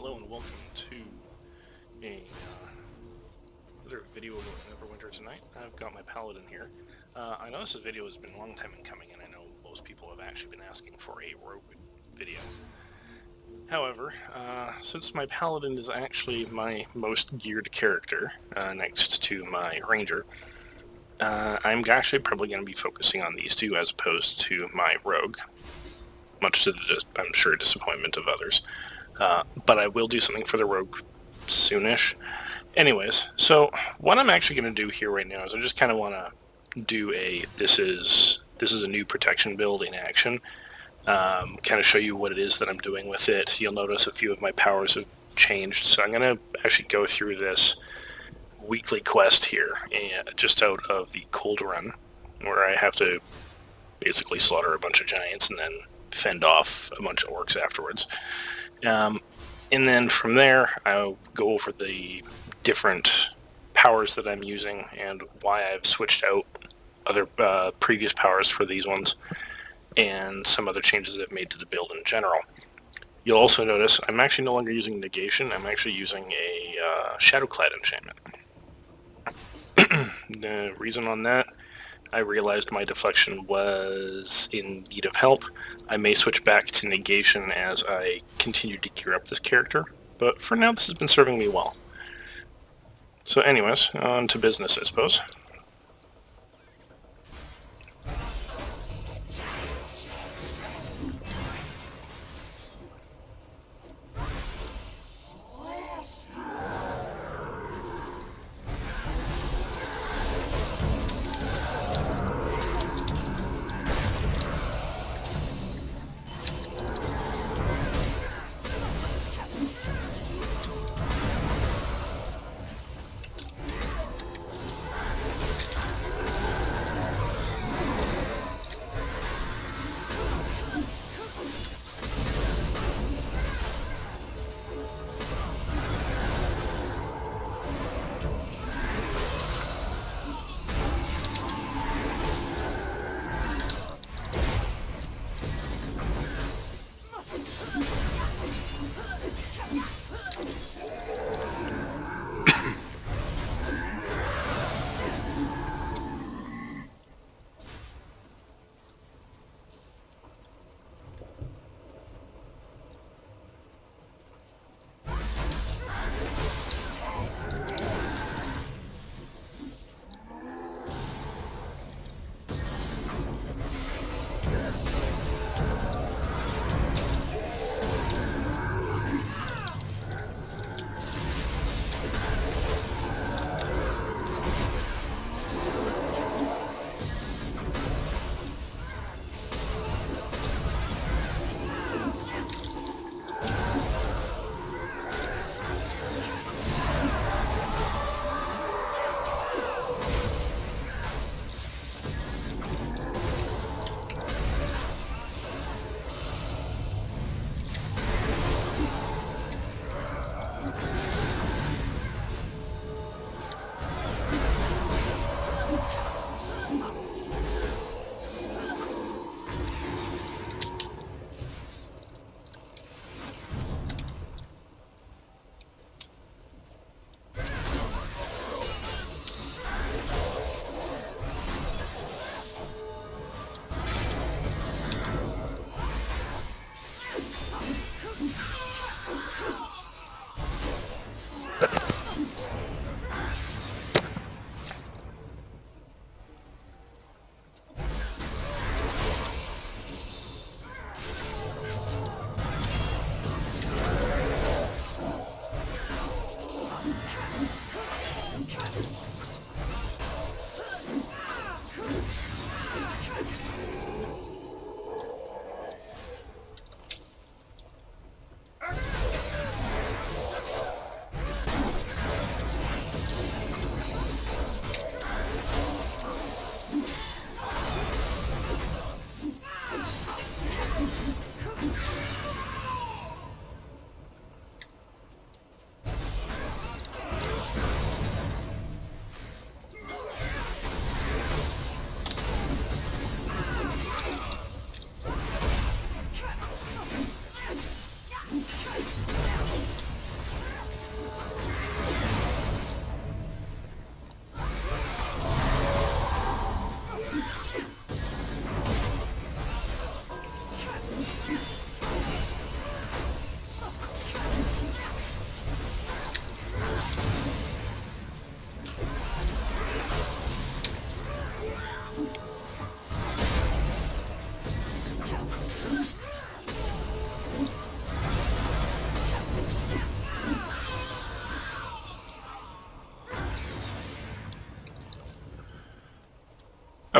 Hello and welcome to another video about Neverwinter tonight. I've got my Paladin here. I know this video has been a long time in coming, and I know most people have actually been asking for a rogue video. However, since my Paladin is actually my most geared character, next to my Ranger, I'm actually probably going to be focusing on these two as opposed to my Rogue, much to the, I'm sure, disappointment of others. But I will do something for the Rogue soonish. Anyways, so what I'm actually going to do here right now is I just kind of want to do a this is a new protection build in action. Kind of show you what it is that I'm doing with it. You'll notice a few of my powers have changed, so I'm going to actually go through this weekly quest here, and just out of the Cold Run, where I have to basically slaughter a bunch of giants and then fend off a bunch of orcs afterwards. And then from there, I'll go over the different powers that I'm using and why I've switched out other previous powers for these ones, and some other changes I've made to the build in general. You'll also notice I'm actually no longer using negation. I'm actually using a Shadowclad enchantment. The reason on that, I realized my deflection was in need of help. I may switch back to negation as I continue to gear up this character, but for now this has been serving me well. So anyways, on to business, I suppose.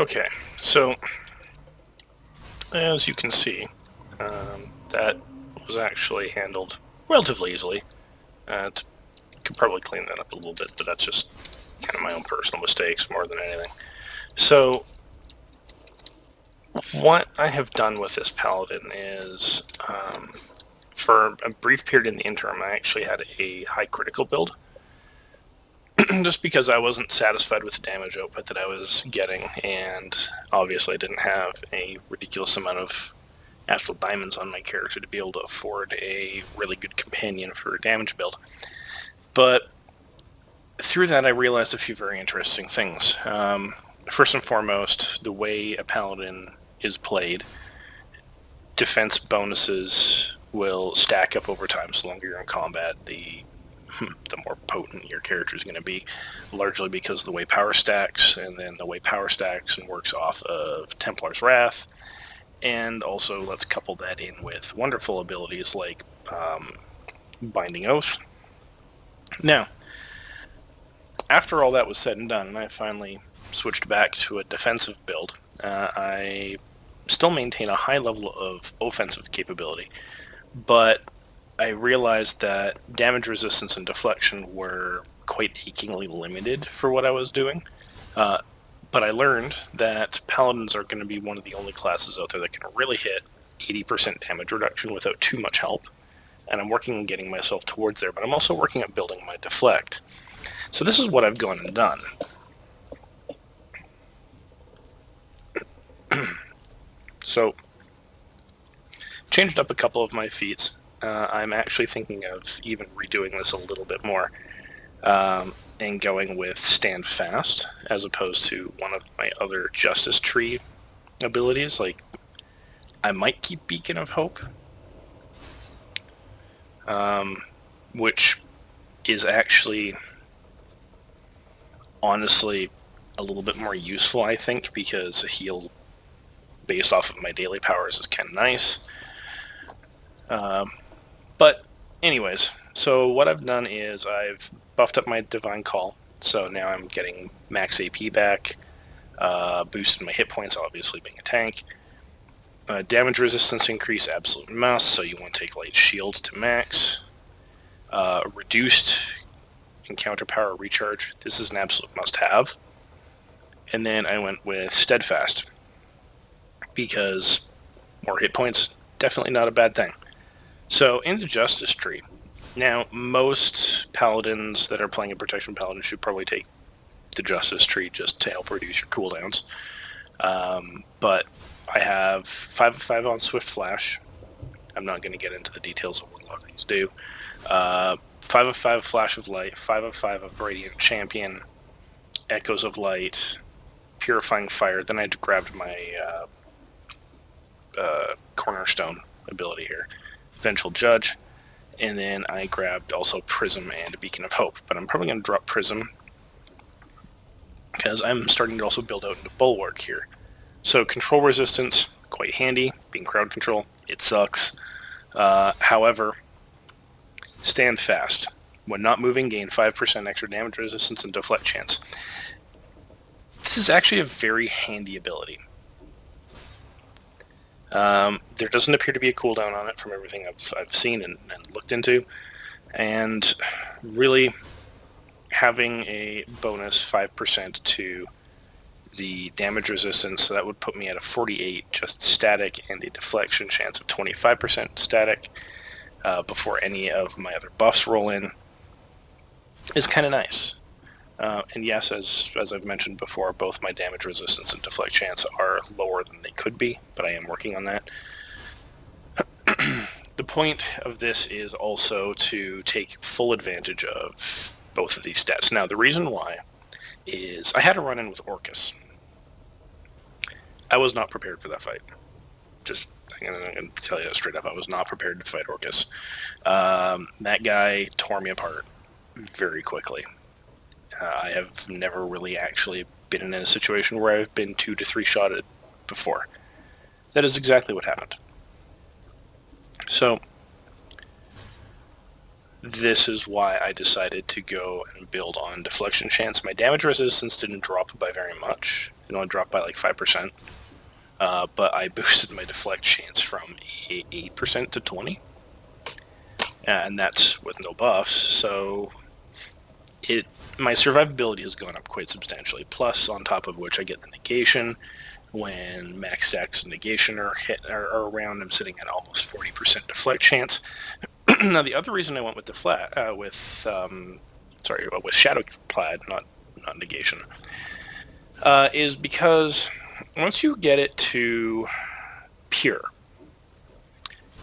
Okay, so as you can see, that was actually handled relatively easily. Could probably clean that up a little bit, but that's just kind of my own personal mistakes more than anything. So what I have done with this paladin is, for a brief period in the interim, I actually had a high critical build. Just because I wasn't satisfied with the damage output that I was getting, and obviously I didn't have a ridiculous amount of astral diamonds on my character to be able to afford a really good companion for a damage build. But through that I realized a few very interesting things. First and foremost, the way a paladin is played, defense bonuses will stack up over time. So longer you're in combat, the more potent your character is going to be, largely because of the way power stacks, and then the way power stacks and works off of Templar's Wrath. And also let's couple that in with wonderful abilities like Binding Oath. Now, after all that was said and done, and I finally switched back to a defensive build, I still maintain a high level of offensive capability, but I realized that damage resistance and deflection were quite achingly limited for what I was doing. But I learned that paladins are going to be one of the only classes out there that can really hit 80% damage reduction without too much help. And I'm working on getting myself towards there, but I'm also working on building my deflect. So this is what I've gone and done. So, changed up a couple of my feats. I'm actually thinking of even redoing this a little bit more, and going with Stand Fast as opposed to one of my other Justice Tree abilities. Like, I might keep Beacon of Hope, which is actually honestly a little bit more useful, I think, because a heal based off of my daily powers is kind of nice. But anyways, so what I've done is I've buffed up my Divine Call, so now I'm getting max AP back, boosted my hit points, obviously being a tank. Damage resistance increase, absolute must, so you want to take Light Shield to max. Reduced encounter power recharge, this is an absolute must-have. And then I went with Steadfast, because more hit points, definitely not a bad thing. So, in the Justice Tree, now most paladins that are playing a Protection Paladin should probably take the Justice Tree just to help reduce your cooldowns. But I have 5 of 5 on Swift Flash. I'm not going to get into the details of what a lot of these do. 5 of 5 Flash of Light, 5 of 5 of Radiant Champion, Echoes of Light, Purifying Fire. Then I grabbed my Cornerstone ability here, Vengeful Judge, and then I grabbed also Prism and a Beacon of Hope. But I'm probably going to drop Prism because I'm starting to also build out into Bulwark here. So control resistance, quite handy, being crowd control. It sucks. However, Stand Fast. When not moving, gain 5% extra damage resistance and deflect chance. This is actually a very handy ability. There doesn't appear to be a cooldown on it from everything I've seen and looked into. And really, having a bonus 5% to the damage resistance, so that would put me at a 48 just static and a deflection chance of 25% static before any of my other buffs roll in, is kind of nice. And yes, as I've mentioned before, both my damage resistance and deflect chance are lower than they could be, but I am working on that. The point of this is also to take full advantage of both of these stats. Now, the reason why is I had a run-in with Orcus. I was not prepared for that fight. I'm going to tell you straight up, I was not prepared to fight Orcus. That guy tore me apart very quickly. I have never really actually been in a situation where I've been 2 to 3 shotted before. That is exactly what happened. So, this is why I decided to go and build on deflection chance. My damage resistance didn't drop by very much. It only dropped by like 5%. But I boosted my deflect chance from 8% to 20. And that's with no buffs, so my survivability has gone up quite substantially. Plus, on top of which, I get the negation. When max stacks of negation are around, I'm sitting at almost 40% deflect chance. Now, the other reason I went with with Shadowclad, not negation, is because once you get it to pure,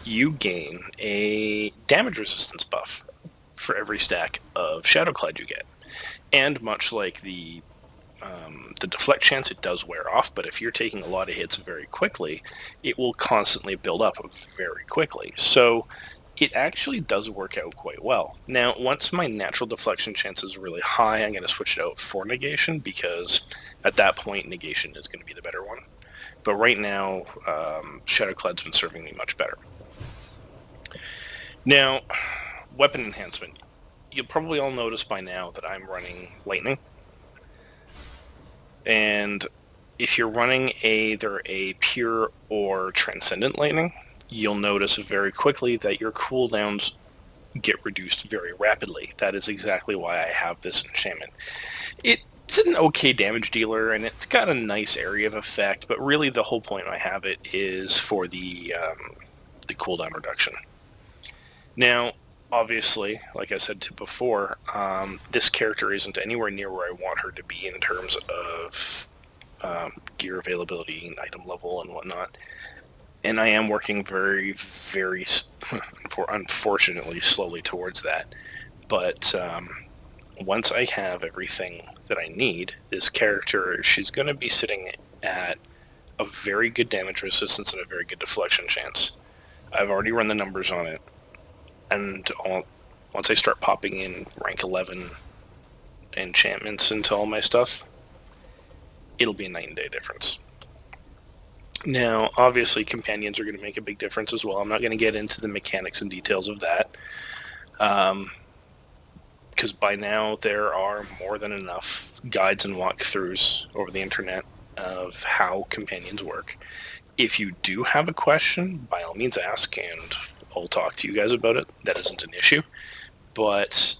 you gain a damage resistance buff for every stack of Shadowclad you get. And much like the deflect chance, it does wear off, but if you're taking a lot of hits very quickly, it will constantly build up very quickly. So it actually does work out quite well. Now, once my natural deflection chance is really high, I'm going to switch it out for negation, because at that point, negation is going to be the better one. But right now, Shadowclad's been serving me much better. Now, weapon enhancement. You'll probably all notice by now that I'm running lightning. And if you're running either a pure or transcendent lightning, you'll notice very quickly that your cooldowns get reduced very rapidly. That is exactly why I have this enchantment. It's an okay damage dealer, and it's got a nice area of effect, but really the whole point I have it is for the cooldown reduction. Now, obviously, like I said before, this character isn't anywhere near where I want her to be in terms of gear availability and item level and whatnot. And I am working very, very, unfortunately, slowly towards that. But once I have everything that I need, this character, she's going to be sitting at a very good damage resistance and a very good deflection chance. I've already run the numbers on it. And once I start popping in rank 11 enchantments into all my stuff, it'll be a night and day difference. Now, obviously, companions are going to make a big difference as well. I'm not going to get into the mechanics and details of that, because by now there are more than enough guides and walkthroughs over the internet of how companions work. If you do have a question, by all means ask, and I'll talk to you guys about it. That isn't an issue. But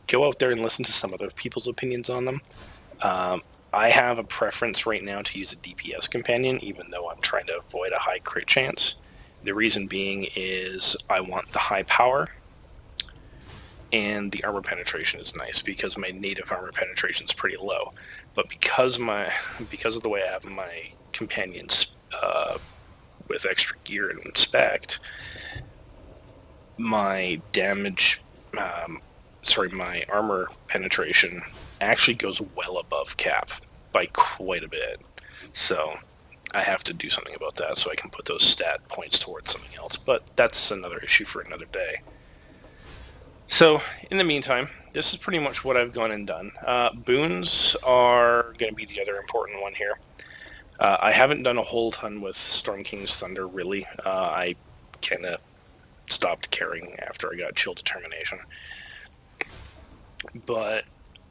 go out there and listen to some other people's opinions on them. I have a preference right now to use a DPS companion, even though I'm trying to avoid a high crit chance. The reason being is I want the high power, and the armor penetration is nice, because my native armor penetration is pretty low. But because of the way I have my companions with extra gear and inspect, my my armor penetration actually goes well above cap by quite a bit. So I have to do something about that so I can put those stat points towards something else. But that's another issue for another day. So in the meantime, this is pretty much what I've gone and done. Boons are going to be the other important one here. I haven't done a whole ton with Storm King's Thunder, really. I kind of stopped caring after I got Chill Determination. But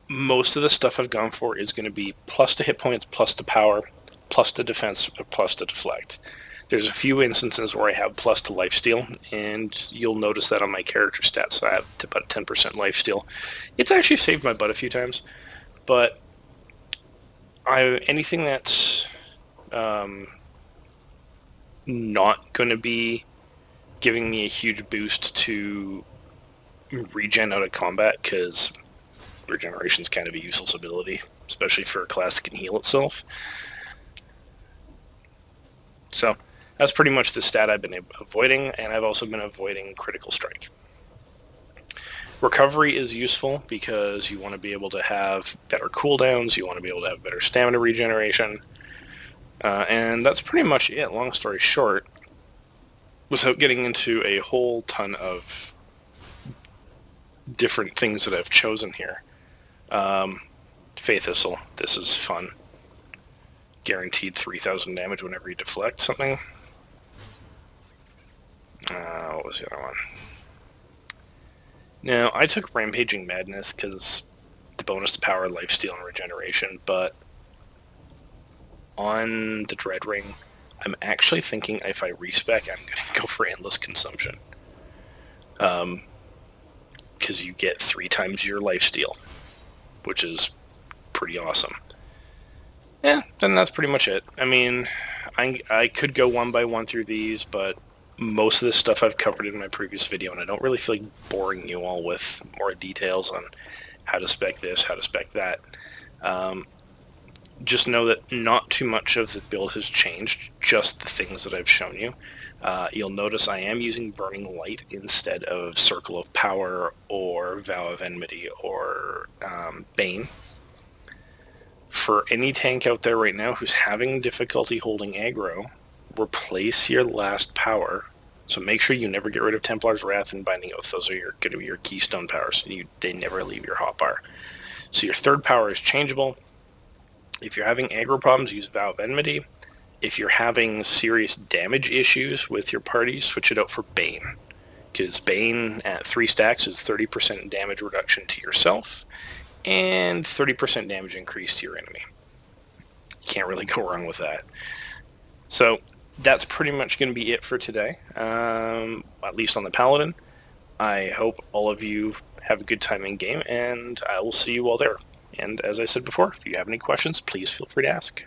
most of the stuff I've gone for is going to be plus to hit points, plus to power, plus to defense, plus to deflect. There's a few instances where I have plus to lifesteal, and you'll notice that on my character stats. So I have about 10% lifesteal. It's actually saved my butt a few times, but anything that's not going to be giving me a huge boost to regen out of combat, because regeneration is kind of a useless ability, especially for a class that can heal itself. So that's pretty much the stat I've been avoiding, and I've also been avoiding critical strike. Recovery is useful because you want to be able to have better cooldowns, you want to be able to have better stamina regeneration, and that's pretty much it, long story short, without getting into a whole ton of different things that I've chosen here. Faith Thistle, this is fun. Guaranteed 3,000 damage whenever you deflect something. What was the other one? Now, I took Rampaging Madness because the bonus to power, lifesteal, and regeneration, but on the Dread Ring, I'm actually thinking if I respec, I'm going to go for Endless Consumption. Because you get 3 times your lifesteal, which is pretty awesome. Yeah, then that's pretty much it. I mean, I could go one by one through these, but most of this stuff I've covered in my previous video, and I don't really feel like boring you all with more details on how to spec this, how to spec that. Just know that not too much of the build has changed, just the things that I've shown you. You'll notice I am using Burning Light instead of Circle of Power or Vow of Enmity or Bane. For any tank out there right now who's having difficulty holding aggro, replace your last power. So make sure you never get rid of Templar's Wrath and Binding Oath. Those are going to be your keystone powers. They never leave your hotbar. So your third power is changeable. If you're having aggro problems, use Vow of Enmity. If you're having serious damage issues with your party, switch it out for Bane. Because Bane at 3 stacks is 30% damage reduction to yourself and 30% damage increase to your enemy. Can't really go wrong with that. So that's pretty much going to be it for today, at least on the Paladin. I hope all of you have a good time in game, and I will see you all there. And as I said before, if you have any questions, please feel free to ask.